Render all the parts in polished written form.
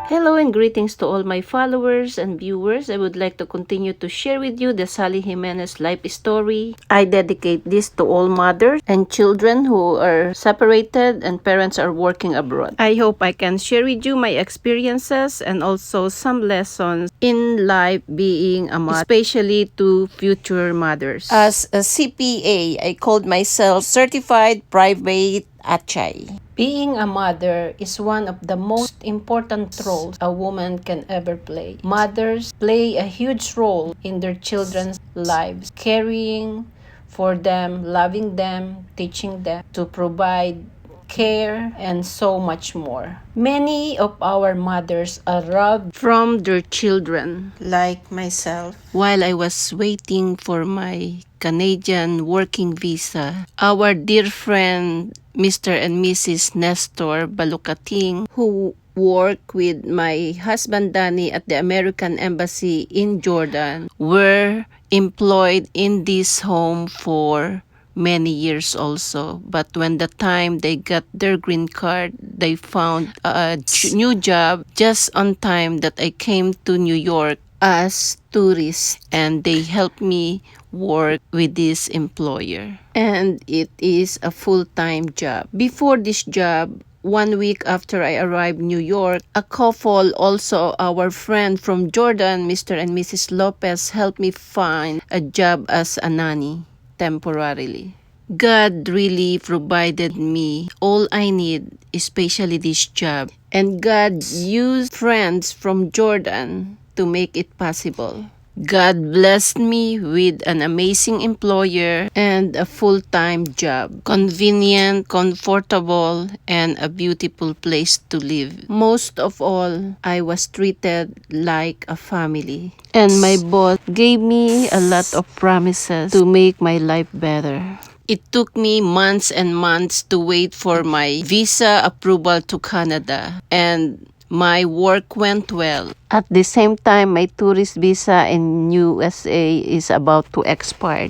Hello and greetings to all my followers and viewers. I would like to continue to share with you the Sally Jimenez life story. I dedicate this to all mothers and children who are separated and parents are working abroad. I hope I can share with you my experiences and also some lessons in life being a mother, especially to future mothers. As a CPA, I called myself Certified Private Achay. Being a mother is one of the most important roles a woman can ever play. Mothers play a huge role in their children's lives, caring for them, loving them, teaching them to provide care, and so much more. Many of our mothers are robbed from their children, like myself. While I was waiting for my Canadian working visa, our dear friend Mr. and Mrs. Nestor Balukating, who work with my husband Danny at the American Embassy in Jordan, were employed in this home for many years also. But when the time they got their green card, they found a new job just on time that I came to New York as tourist, and they helped me work with this employer, and it is a full-time job. Before this job, 1 week after I arrived in New York, a couple, also our friend from Jordan, Mr. and Mrs. Lopez, helped me find a job as a nanny temporarily. God really provided me all I need, especially this job. And God used friends from Jordan to make it possible. God blessed me with an amazing employer and a full-time job. Convenient, comfortable, and a beautiful place to live. Most of all, I was treated like a family. And my boss gave me a lot of promises to make my life better. It took me months and months to wait for my visa approval to Canada, and my work went well. At the same time, my tourist visa in USA is about to expire.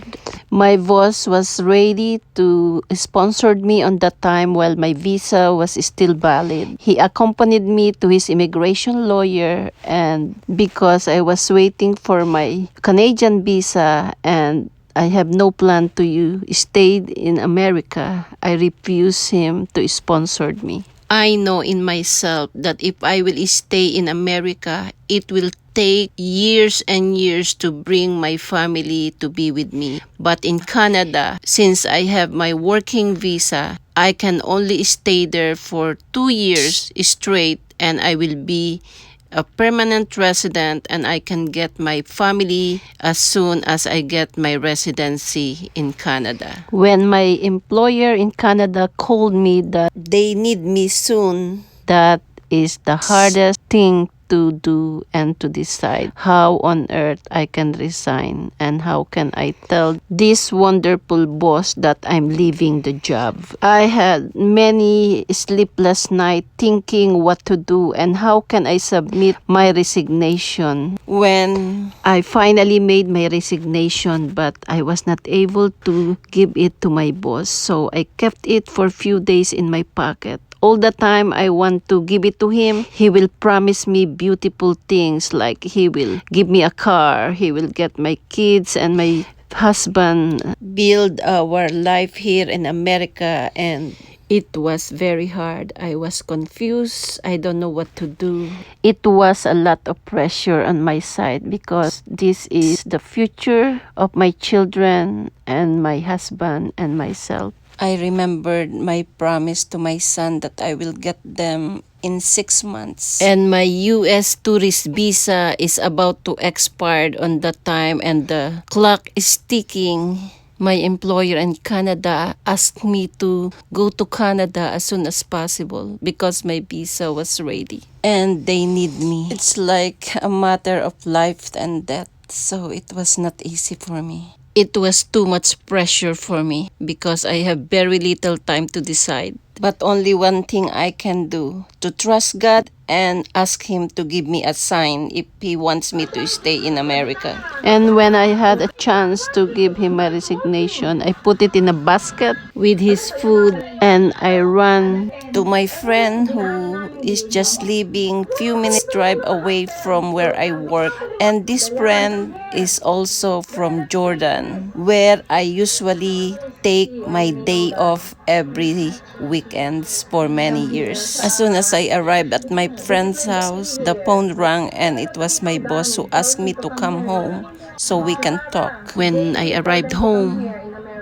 My boss was ready to sponsor me on that time while my visa was still valid. He accompanied me to his immigration lawyer, and because I was waiting for my Canadian visa and I have no plan to stay in America, I refused him to sponsor me. I know in myself that if I will stay in America, it will take years and years to bring my family to be with me. But in Canada, since I have my working visa, I can only stay there for 2 years straight, and I will be a permanent resident, and I can get my family as soon as I get my residency in Canada. When my employer in Canada called me that they need me soon, that is the hardest thing to do and to decide how on earth I can resign and how can I tell this wonderful boss that I'm leaving the job. I had many sleepless nights thinking what to do and how can I submit my resignation. When I finally made my resignation, but I was not able to give it to my boss, so I kept it for a few days in my pocket. All the time I want to give it to him, he will promise me beautiful things like he will give me a car, he will get my kids and my husband, build our life here in America, and it was very hard. I was confused. I don't know what to do. It was a lot of pressure on my side because this is the future of my children and my husband and myself. I remembered my promise to my son that I will get them in 6 months. And my US tourist visa is about to expire on that time, and the clock is ticking. My employer in Canada asked me to go to Canada as soon as possible because my visa was ready. And they need me. It's like a matter of life and death. So it was not easy for me. It was too much pressure for me because I have very little time to decide. But only one thing I can do, to trust God and ask Him to give me a sign if He wants me to stay in America. And when I had a chance to give Him my resignation, I put it in a basket with His food, and I ran to my friend who is just living few minutes drive away from where I work. And this friend is also from Jordan, where I usually take my day off every weekends for many years. As soon as I arrived at my friend's house, the phone rang and it was my boss who asked me to come home so we can talk. When I arrived home,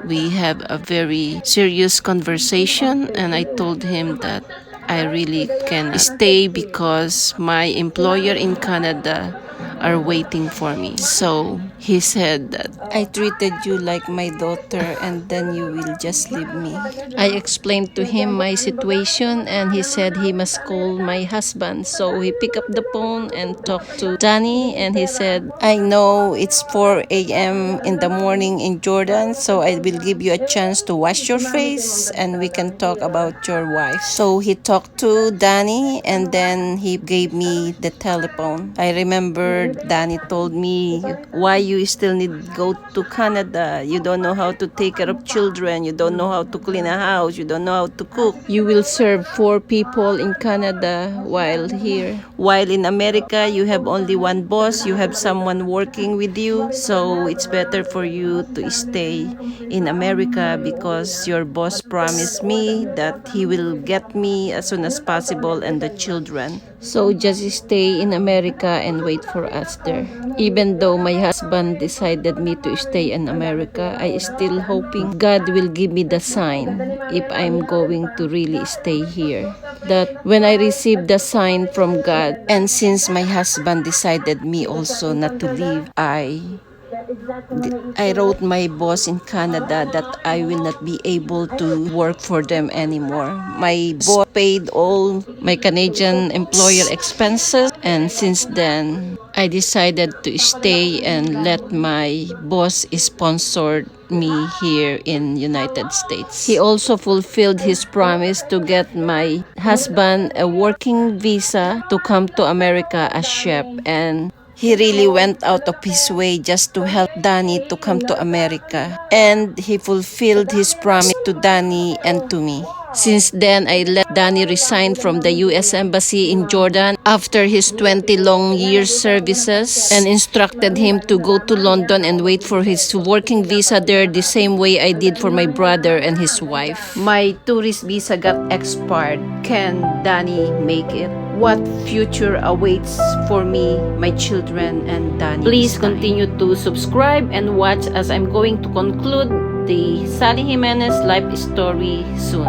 we have a very serious conversation and I told him that I really can stay because my employer in Canada are waiting for me. So he said that I treated you like my daughter and then you will just leave me. I explained to him my situation and he said he must call my husband. So he picked up the phone and talked to Danny and he said, I know it's 4 a.m. in the morning in Jordan, so I will give you a chance to wash your face and we can talk about your wife. So he talked to Danny and then he gave me the telephone. I remember Danny told me, why you still need go to Canada? You don't know how to take care of children. You don't know how to clean a house. You don't know how to cook. You will serve 4 people in Canada while here. While in America, you have only one boss. You have someone working with you. So it's better for you to stay in America because your boss promised me that he will get me as soon as possible and the children. So just stay in America and wait for us there. Even though my husband decided me to stay in America, I still hoping God will give me the sign if I'm going to really stay here. That when I receive the sign from God, and since my husband decided me also not to leave, I wrote my boss in Canada that I will not be able to work for them anymore. My boss paid all my Canadian employer expenses, and since then, I decided to stay and let my boss sponsor me here in United States. He also fulfilled his promise to get my husband a working visa to come to America as chef, and he really went out of his way just to help Danny to come to America. And he fulfilled his promise to Danny and to me. Since then, I let Danny resign from the U.S. Embassy in Jordan after his 20 long years services and instructed him to go to London and wait for his working visa there the same way I did for my brother and his wife. My tourist visa got expired. Can Danny make it? What future awaits for me, my children, and Danny? Please continue to subscribe and watch as I'm going to conclude the Sally Jimenez life story soon.